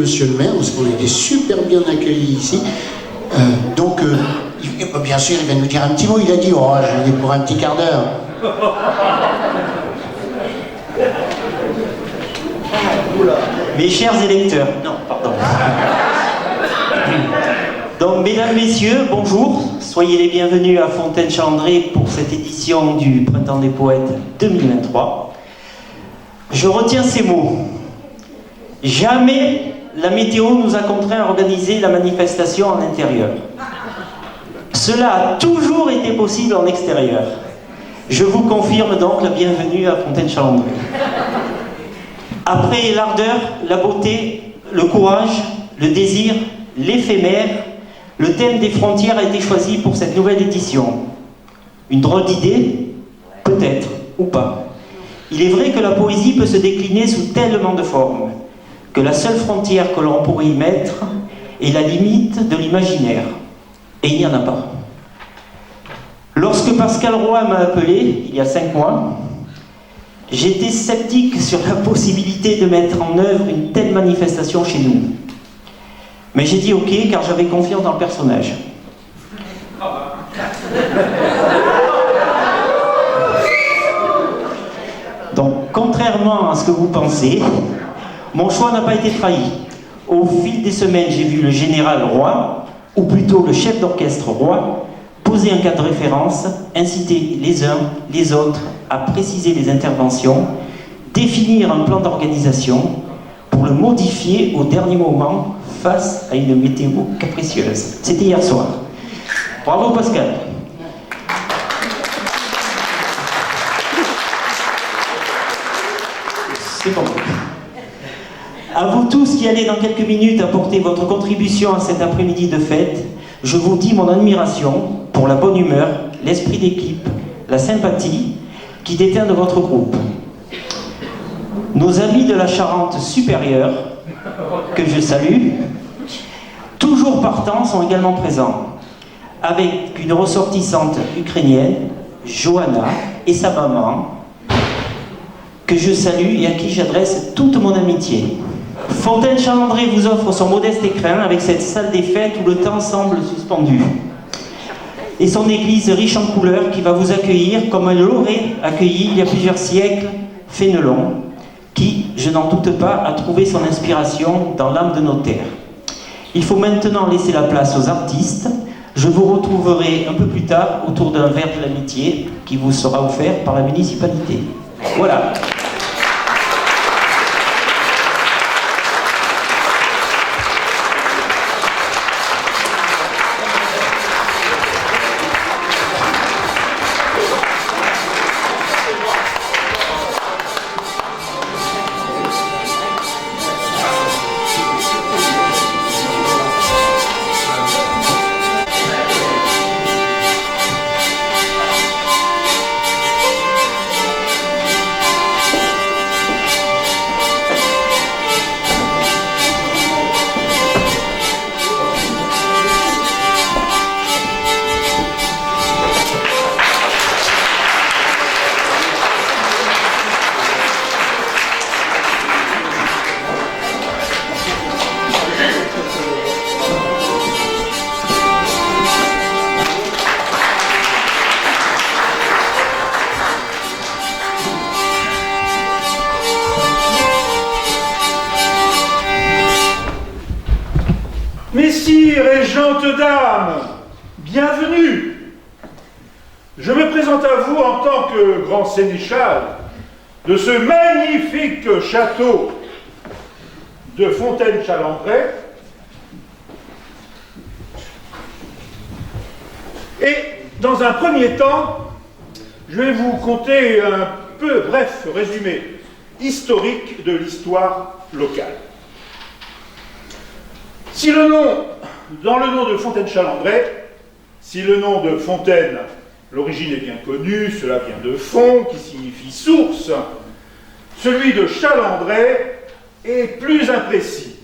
monsieur le maire, parce qu'on a été super bien accueillis ici. Bien sûr, il va nous dire un petit mot. Il a dit, oh, je viens pour un petit quart d'heure. Mes chers électeurs, non, pardon. Donc, mesdames, messieurs, bonjour. Soyez les bienvenus à Fontaine-Chalandré pour cette édition du Printemps des Poètes 2023. Je retiens ces mots. Jamais la météo nous a contraints à organiser la manifestation en intérieur. Cela a toujours été possible en extérieur. Je vous confirme donc la bienvenue à Fontaine-Chalandré. Après l'ardeur, la beauté, le courage, le désir, l'éphémère, le thème des frontières a été choisi pour cette nouvelle édition. Une drôle d'idée? Peut-être, ou pas. Il est vrai que la poésie peut se décliner sous tellement de formes, que la seule frontière que l'on pourrait y mettre est la limite de l'imaginaire. Et il n'y en a pas. Lorsque Pascal Roy m'a appelé, il y a 5 mois, j'étais sceptique sur la possibilité de mettre en œuvre une telle manifestation chez nous. Mais j'ai dit ok, car j'avais confiance dans le personnage. Donc, contrairement à ce que vous pensez, mon choix n'a pas été trahi. Au fil des semaines, j'ai vu le général Roy, ou plutôt le chef d'orchestre Roy, poser un cadre de référence, inciter les uns, les autres à préciser les interventions, définir un plan d'organisation pour le modifier au dernier moment face à une météo capricieuse. C'était hier soir. Bravo Pascal. C'est bon. À vous tous qui allez dans quelques minutes apporter votre contribution à cet après-midi de fête, je vous dis mon admiration pour la bonne humeur, l'esprit d'équipe, la sympathie qui déteint de votre groupe. Nos amis de la Charente supérieure, que je salue, toujours partants, sont également présents, avec une ressortissante ukrainienne, Johanna, et sa maman, que je salue et à qui j'adresse toute mon amitié. Fontaine-Chalandré vous offre son modeste écrin avec cette salle des fêtes où le temps semble suspendu. Et son église riche en couleurs qui va vous accueillir comme elle l'aurait accueilli il y a plusieurs siècles Fénelon, qui, je n'en doute pas, a trouvé son inspiration dans l'âme de nos terres. Il faut maintenant laisser la place aux artistes. Je vous retrouverai un peu plus tard autour d'un verre de l'amitié qui vous sera offert par la municipalité. Voilà. Messires et gentes dames, bienvenue. Je me présente à vous en tant que grand sénéchal de ce magnifique château de Fontaine-Chalandré. Et dans un premier temps, je vais vous conter un peu bref résumé historique de l'histoire locale. Si le nom, dans le nom de Fontaine-Chalandré, si le nom de Fontaine, l'origine est bien connue, cela vient de fond, qui signifie source, celui de Chalandré est plus imprécis.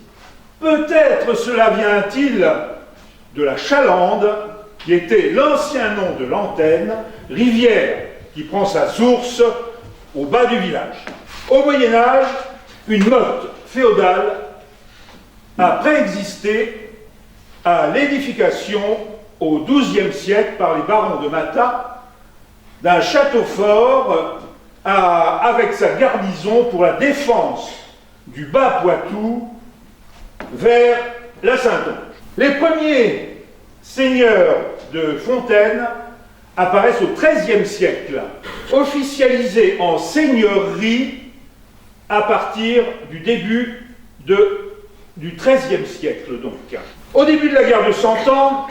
Peut-être cela vient-il de la Chalande, qui était l'ancien nom de l'Antenne, rivière qui prend sa source au bas du village. Au Moyen-Âge, une motte féodale a préexisté à l'édification au XIIe siècle par les barons de Matha d'un château fort avec sa garnison pour la défense du Bas-Poitou vers la Saintonge. Les premiers seigneurs de Fontaine apparaissent au XIIIe siècle, officialisés en seigneurie à partir du début du XIIIe siècle donc. Au début de la guerre de Cent Ans,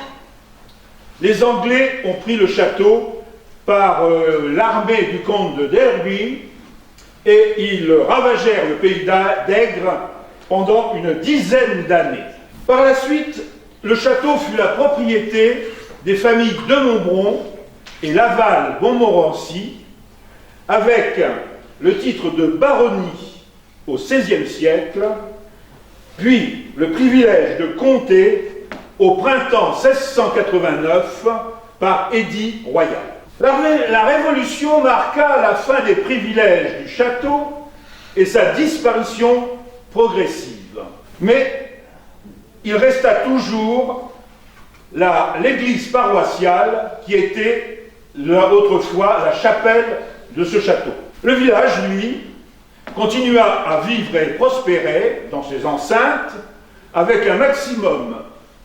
les Anglais ont pris le château par l'armée du comte de Derby et ils ravagèrent le pays d'Aigre pendant une dizaine d'années. Par la suite, le château fut la propriété des familles de Montbron et Laval-Montmorency, avec le titre de baronnie au XVIe siècle, puis le privilège de comté au printemps 1689 par édit royal. La Révolution marqua la fin des privilèges du château et sa disparition progressive. Mais il resta toujours l'église paroissiale qui était autrefois la chapelle de ce château. Le village, lui, continua à vivre et prospérer dans ses enceintes avec un maximum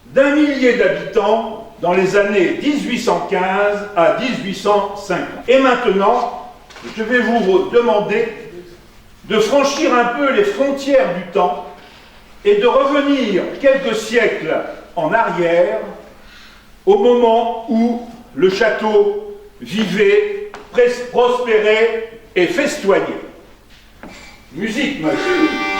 d'1 millier d'habitants dans les années 1815 à 1850. Et maintenant, je vais vous demander de franchir un peu les frontières du temps et de revenir quelques siècles en arrière, au moment où le château vivait, prospérait et festoyait. Musique, monsieur.